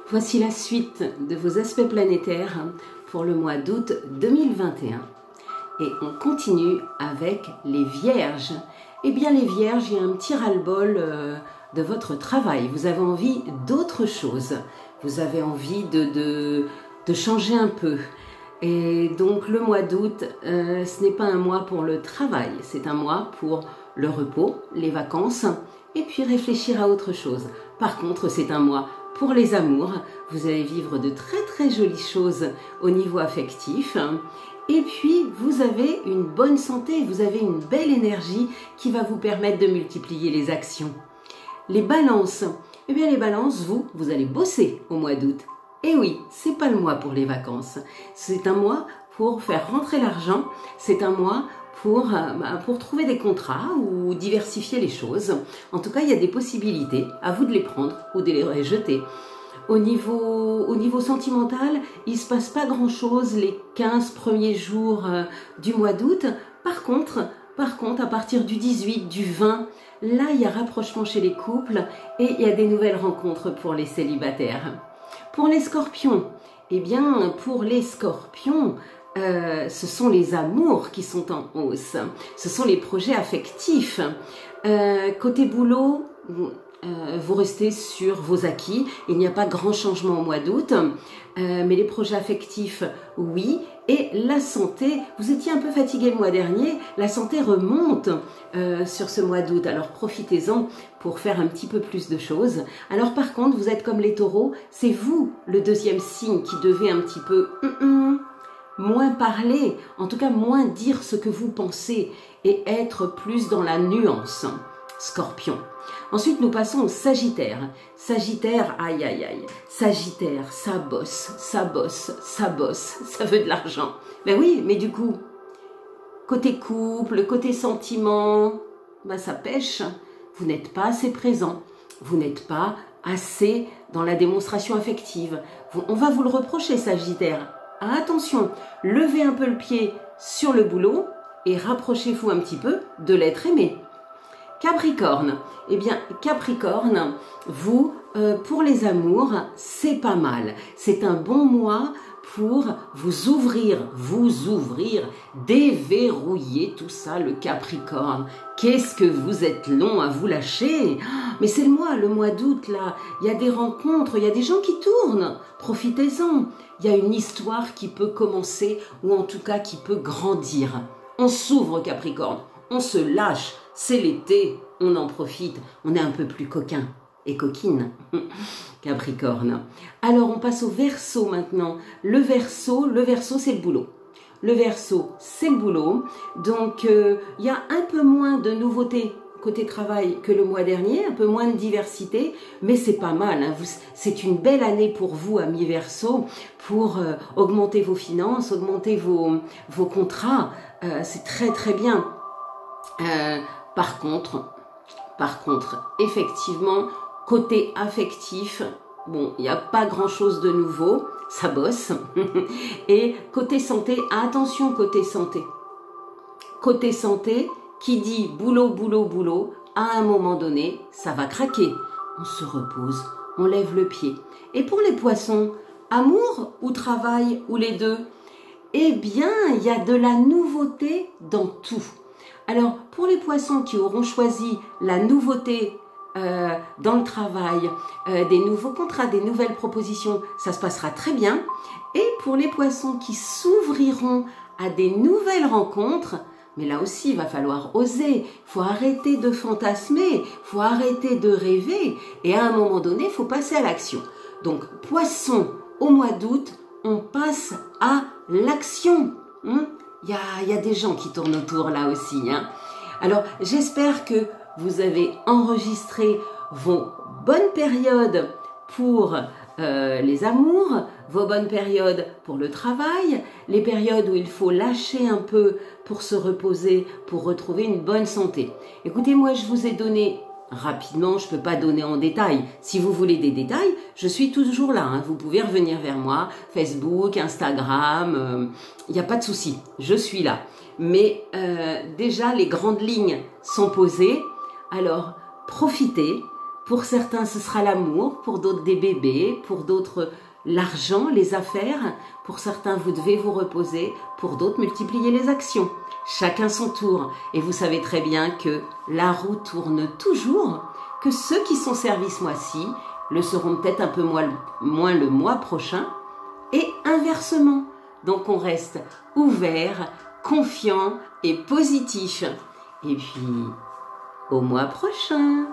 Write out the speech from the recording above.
Voici la suite de vos aspects planétaires pour le mois d'août 2021. Et on continue avec les Vierges. Eh bien les Vierges, il y a un petit ras-le-bol de votre travail. Vous avez envie d'autre chose. Vous avez envie de changer un peu. Et donc le mois d'août, ce n'est pas un mois pour le travail. C'est un mois pour le repos, les vacances et puis réfléchir à autre chose. Par contre, c'est un mois pour les amours. Vous allez vivre de très jolies choses au niveau affectif. Et puis, vous avez une bonne santé, vous avez une belle énergie qui va vous permettre de multiplier les actions. Les balances, eh bien les balances, vous allez bosser au mois d'août. Et oui, c'est pas le mois pour les vacances. C'est un mois pour faire rentrer l'argent. C'est un mois pour trouver des contrats ou diversifier les choses. En tout cas, il y a des possibilités. À vous de les prendre ou de les rejeter. Au niveau sentimental, il ne se passe pas grand-chose les 15 premiers jours du mois d'août. Par contre, à partir du 18, du 20, là, il y a rapprochement chez les couples et il y a des nouvelles rencontres pour les célibataires. Pour les scorpions, eh bien, pour les scorpions, ce sont les amours qui sont en hausse. Ce sont les projets affectifs. Côté boulot, vous restez sur vos acquis. Il n'y a pas grand changement au mois d'août. Mais les projets affectifs, oui. Et la santé, vous étiez un peu fatigué le mois dernier. La santé remonte sur ce mois d'août. Alors profitez-en pour faire un petit peu plus de choses. Alors par contre, vous êtes comme les taureaux. C'est vous, le deuxième signe, qui devez un petit peu moins parler. En tout cas, moins dire ce que vous pensez et être plus dans la nuance. Scorpion. Ensuite, nous passons au Sagittaire. Sagittaire, aïe aïe aïe. Sagittaire, ça bosse, ça bosse, ça bosse, ça veut de l'argent. Ben oui, mais du coup, côté couple, côté sentiment, ben ça pêche. Vous n'êtes pas assez présent. Vous n'êtes pas assez dans la démonstration affective. On va vous le reprocher, Sagittaire. Attention, levez un peu le pied sur le boulot et rapprochez-vous un petit peu de l'être aimé. Capricorne, eh bien Capricorne, vous, pour les amours, c'est pas mal. C'est un bon mois pour vous ouvrir, déverrouiller tout ça, le Capricorne. Qu'est-ce que vous êtes long à vous lâcher? Mais c'est le mois d'août là, il y a des rencontres, il y a des gens qui tournent, profitez-en. Il y a une histoire qui peut commencer ou en tout cas qui peut grandir. On s'ouvre Capricorne, on se lâche. C'est l'été, on en profite, on est un peu plus coquin et coquine, Capricorne. Alors on passe au Verseau maintenant. Le Verseau c'est le boulot. Le Verseau, c'est le boulot. Donc il y a un peu moins de nouveautés côté travail que le mois dernier, un peu moins de diversité, mais c'est pas mal. Hein. C'est une belle année pour vous, amis Verseau, pour augmenter vos finances, augmenter vos contrats. C'est très bien. Par contre, effectivement, côté affectif, bon, il n'y a pas grand-chose de nouveau, ça bosse. Et côté santé, attention côté santé. Côté santé, qui dit boulot, à un moment donné, ça va craquer. On se repose, on lève le pied. Et pour les poissons, amour ou travail ou les deux? Eh bien, il y a de la nouveauté dans tout. Alors, pour les poissons qui auront choisi la nouveauté dans le travail, des nouveaux contrats, des nouvelles propositions, ça se passera très bien. Et pour les poissons qui s'ouvriront à des nouvelles rencontres, mais là aussi, il va falloir oser. Il faut arrêter de fantasmer, il faut arrêter de rêver. Et à un moment donné, il faut passer à l'action. Donc, poisson, au mois d'août, on passe à l'action. Il y a des gens qui tournent autour là aussi. Hein. Alors, j'espère que vous avez enregistré vos bonnes périodes pour les amours, vos bonnes périodes pour le travail, les périodes où il faut lâcher un peu pour se reposer, pour retrouver une bonne santé. Écoutez, moi, je vous ai donné rapidement, je ne peux pas donner en détail. Si vous voulez des détails, je suis toujours là. Hein. Vous pouvez revenir vers moi, Facebook, Instagram, il n'y a pas de souci, je suis là. Mais déjà, les grandes lignes sont posées. Alors, profitez, Pour certains, ce sera l'amour, pour d'autres des bébés, pour d'autres l'argent, les affaires. Pour certains, vous devez vous reposer, pour d'autres, multiplier les actions. Chacun son tour. Et vous savez très bien que la roue tourne toujours, que ceux qui sont servis ce mois-ci le seront peut-être un peu moins le mois prochain, et inversement. Donc on reste ouvert, confiant et positif. Et puis, au mois prochain.